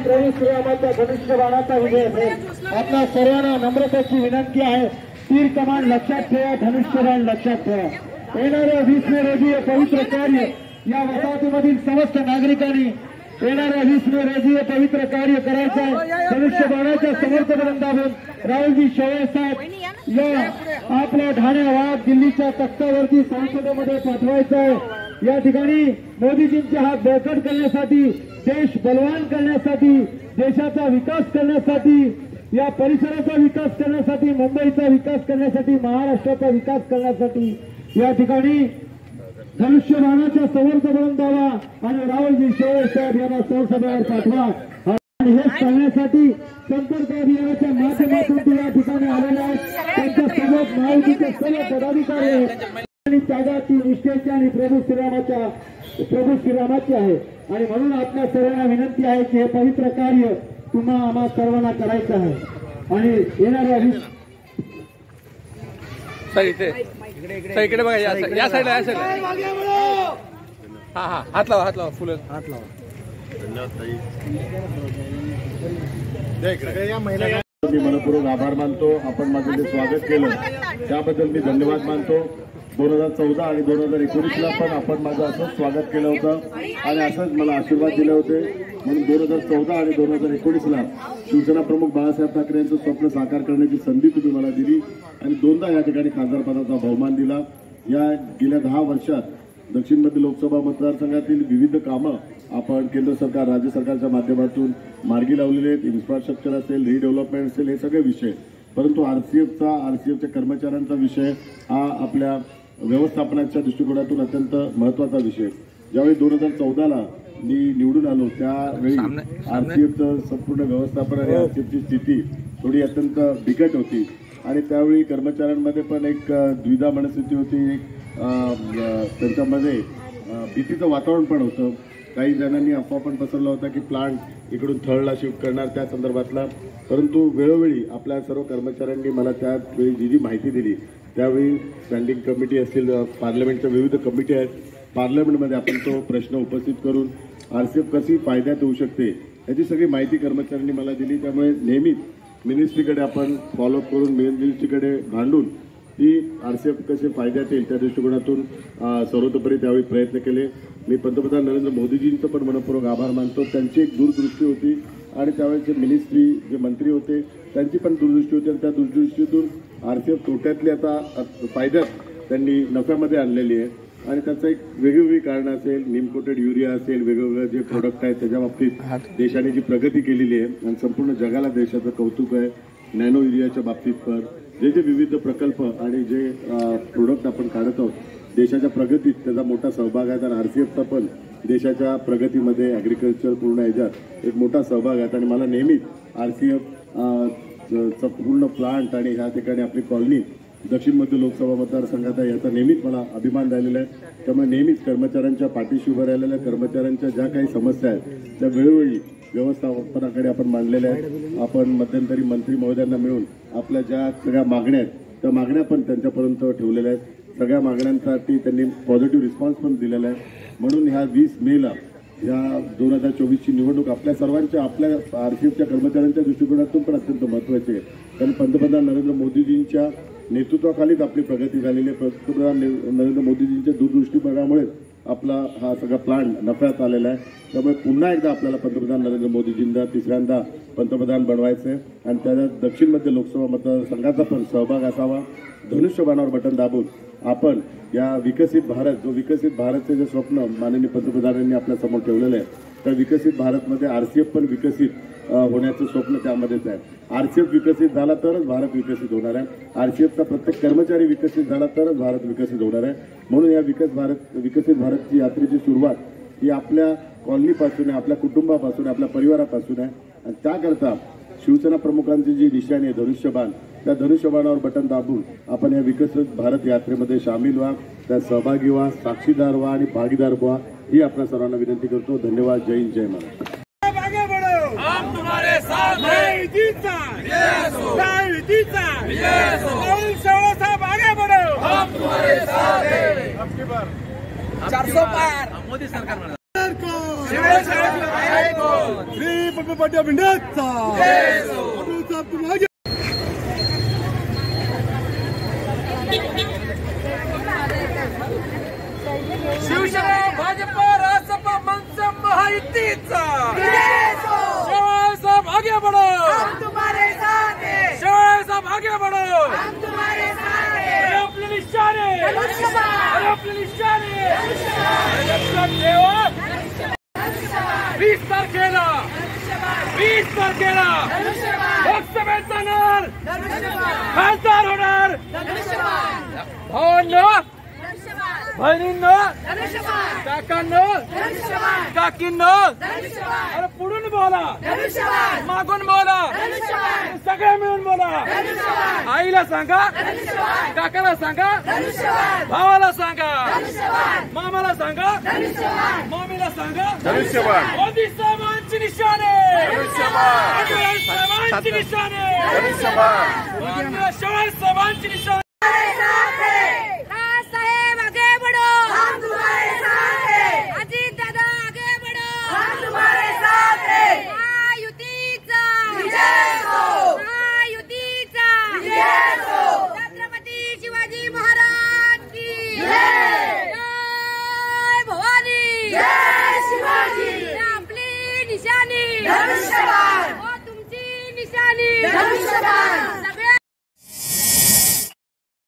प्रभू श्रीरामाच्या धनुष्यबाणाचा विजय असेल। आपल्या सर्वांना नम्रतेची विनंती आहे, तीर कमान लक्षात ठेवा, धनुष्यबाण लक्षात ठेवा। येणाऱ्या 20 मे रोजी पवित्र कार्य या वसाहतीमधील समस्त नागरिकांनी येणाऱ्या 20 मे रोजी पवित्र कार्य करायचं आहे। धनुष्यबाणाच्या समर्थ वृंदावन राहुलजी शेळे साहेब या आपल्या ठाण्यावाद दिल्लीच्या तख्तावरती संसदेमध्ये पाठवायचं आहे। या ठिकाणी मोदीजींचे हात बळकट करण्यासाठी, देश बलवान करण्यासाठी, देशाचा विकास करण्यासाठी, या परिसराचा विकास करण्यासाठी, मुंबईचा विकास करण्यासाठी, महाराष्ट्राचा विकास करण्यासाठी या ठिकाणी धनुष्यबाणाच्या समर्थ वृंदावा आणि राहुलजी शेळे साहेब यांना संसदेवर पाठवा। आणि हे करण्यासाठी संपर्क अभियानाच्या माध्यमातून या ठिकाणी आलेले आहेत। त्यांच्यासोबत महायुतीचे सर्व पदाधिकारी आणि त्यागाची, निष्ठेची आणि प्रभू श्रीरामाची आहे। आणि म्हणून आपल्या सर्वांना विनंती आहे की हे पवित्र कार्य तुम्हा आम्हा सर्वांना करायचं आहे। आणि येणाऱ्या इकडे बघा, या साईडला हा हात लावा फुलं हात लावा। मी मनपूर्वक आभार मानतो। आपण माझं जे स्वागत केलं त्याबद्दल मी धन्यवाद मानतो। 2014 आणि 2019ला पण आपण माझं असंच स्वागत केलं होतं आणि असंच मला आशीर्वाद दिले होते। म्हणून 2014 आणि 2019ला शिवसेना प्रमुख बाळासाहेब ठाकरे यांचं स्वप्न साकार करण्याची संधी तुम्ही मला दिली आणि 2दा या ठिकाणी खासदारपदाचा बहुमान दिला। या गेल्या 10 वर्षात दक्षिण मध्य लोकसभा मतदारसंघातील विविध कामं आपण केंद्र सरकार, राज्य सरकारच्या माध्यमातून मार्गी लावलेले आहेत। इन्फ्रास्ट्रक्चर असेल, रिडेव्हलपमेंट असेल, हे सगळे विषय। परंतु आरसीएफच्या कर्मचाऱ्यांचा विषय हा आपल्या व्यवस्थापनाच्या दृष्टिकोनातून अत्यंत महत्त्वाचा विषय। ज्यावेळी 2014ला मी निवडून आलो त्यावेळी आरसीएफचं संपूर्ण व्यवस्थापन आणि आरसीएफची स्थिती थोडी अत्यंत बिकट होती आणि त्यावेळी कर्मचाऱ्यांमध्ये पण एक द्विधा मनस्थिती होती। एक त्यांच्यामध्ये भीतीचं वातावरण पण होतं। काही जणांनी अफवा पण पसरला होता की प्लांट इकडून थळला शिफ्ट करणार त्या संदर्भातला। परंतु वेळोवेळी आपल्या सर्व कर्मचाऱ्यांनी मला त्यावेळी जी माहिती दिली, त्यावेळी स्टँडिंग कमिटी असतील, पार्लमेंटच्या विविध कमिटी आहेत, पार्लमेंटमध्ये आपण तो प्रश्न उपस्थित करून आरसीएफ कशी फायद्यात होऊ शकते याची सगळी माहिती कर्मचाऱ्यांनी मला दिली। त्यामुळे नेहमीच मिनिस्ट्रीकडे आपण फॉलोअप करून मिनिस्ट्रीकडे भांडून ती आरसीएफ कसे फायद्यात येईल त्या दृष्टिकोनातून सर्वतोपरी त्यावेळी प्रयत्न केले। मी पंतप्रधान नरेंद्र मोदीजींचं पण मनपूर्वक आभार मानतो। त्यांची एक दूरदृष्टी होती आणि त्यावेळेचे मिनिस्ट्री जे मंत्री होते त्यांची पण दूरदृष्टी होती आणि त्या दूरदृष्टीतून आरसीएफ तोट्यातली आता फायद्यात त्यांनी नफ्यामध्ये आणलेली आहे। आणि त्याचं एक वेगवेगळी कारणं असेल, निमकोटेड युरिया असेल, वेगवेगळे जे प्रोडक्ट आहेत त्याच्या बाबतीत देशाने जी प्रगती केलेली आहे आणि संपूर्ण जगाला देशाचं कौतुक आहे। नॅनो युरियाच्या बाबतीत पण जे विविध प्रकल्प आणि जे प्रोडक्ट आपण काढत आहोत देशाच्या प्रगतीत त्याचा मोठा सहभाग आहे। तर आरसीएफचा पण देशाच्या प्रगतीमध्ये ॲग्रिकल्चर पूर्ण ह्याच्यात एक मोठा सहभाग आहे आणि मला नेहमीच आरसीएफचा पूर्ण प्लांट आणि ह्या ठिकाणी आपली कॉलनी दक्षिण मध्य लोकसभा मतदारसंघात आहे याचा नेहमीच मला अभिमान राहिलेला आहे। त्यामुळे नेहमीच कर्मचाऱ्यांच्या पाठीशी उभं राहिलेल्या, कर्मचाऱ्यांच्या ज्या काही समस्या आहेत त्या वेळोवेळी व्यवस्थापनाकडे आपण मांडलेल्या आहेत। आपण मध्यंतरी मंत्री महोदयांना मिळून आपल्या ज्या सगळ्या मागण्या आहेत त्या मागण्या पण त्यांच्यापर्यंत ठेवलेल्या आहेत। सगळ्या मागण्यांसाठी त्यांनी पॉझिटिव्ह रिस्पॉन्स पण दिलेला आहे। म्हणून ह्या 20 मेला या 2024ची निवडणूक आपल्या सर्वांच्या, आपल्या आरसीएफच्या कर्मचाऱ्यांच्या दृष्टिकोनातून पण अत्यंत महत्त्वाची आहे। कारण पंतप्रधान नरेंद्र मोदीजींच्या नेतृत्वाखालीच आपली प्रगती झालेली आहे। पंतप्रधान नरेंद्र मोदीजींच्या दूरदृष्टीपणामुळेच आपला हा सगळा प्लांट नफ्यात आलेला आहे। त्यामुळे पुन्हा एकदा आपल्याला पंतप्रधान नरेंद्र मोदीजींना तिसऱ्यांदा पंतप्रधान बनवायचं आहे आणि त्यात दक्षिण मध्य लोकसभा मतदारसंघाचा पण सहभाग असावा। धनुष्यबाणावर बटन दाबून आपण या विकसित भारत, जो विकसित भारतचे जे स्वप्न माननीय पंतप्रधानांनी आपल्या समोर ठेवलेलं आहे त्या विकसित भारतमध्ये आरसीएफ पण विकसित होण्याचं स्वप्न त्यामध्येच आहे। आरसीएफ विकसित झाला तरच भारत विकसित होणार आहे। आरसीएफचा प्रत्येक कर्मचारी विकसित झाला तरच भारत विकसित होणार आहे। म्हणून या विकसित भारतची यात्रेची सुरुवात ही आपल्या कॉलनीपासून आहे, आपल्या कुटुंबापासून, आपल्या परिवारापासून आहे आणि त्याकरता शिवसेना प्रमुखांची जी निशाणी आहे धनुष्यबाण, त्या धनुष्यबाणावर बटन दाबून आपण या विकसित भारत यात्रेमध्ये सामील व्हा, त्या सहभागी व्हा, साक्षीदार व्हा आणि भागीदार व्हा ही आपल्या सर्वांना विनंती करतो। धन्यवाद। जय हिंद, जय महाराष्ट्र। हम तुम्हारे साथ हैं, आगे बढ़ो, हम तुम्हारे साथ हैं। 400 पार मोदी सरकार श्री पप्पू भिंडेचा शिवसेना भाजप रासप मंच महायुतीचा साहब आगे बढ़ो, हम तुम्हारे साथ हैं, साहब आगे बढ़ो, हम तुम्हारे साथ हैं। अरे अपने निशाने, धनुष्यबाण, अरे अपने निशाने, धनुष्यबाण, 20 तारखेला, 20 तारखेला धनुष्यबाण, लोकसभेचा नर धनुष्यबाण, खासदार होणार. धनुष्यबाण, भावांनो, धनुष्यबाण, बहिणींनो, धनुष्यबाण, काकांनो, धनुष्यबाण, काकींनो, धनुष्यबाण, अरे पुढून बोला, धनुष्यबाण, मागून बोला, धनुष्यबाण, सगळे मिळून बोला. धनुष्यबाण, आईला सांगा, धनुष्यबाण, काकाला सांगा, धनुष्यबाण, भावाला सांगा, धनुष्यबाण, मामाला सांगा, धनुष्यबाण, मामीला सांगा. धनुष्यबाण. मोदी साहेबांची निशाने, धनुष्यबाण. अटल साहेबांची निशाने, धनुष्यबाण. माननीय शरद साहेबांची निशाने. तुम्हारे साथ हैं। राज साहेब आगे बढ़ो, हम तुम्हारे साथ हैं। अजीत दादा आगे बढ़ो, हम तुम्हारे साथ हैं। महायुतीचा विजय हो, महायुतीचा विजय हो। छत्रपती शिवाजी महाराज की जय, जय भवानी, जय शिवाजी. आपली निशाणी धनुष्यबाण, तुमची निशाणी धनुष्यबाण.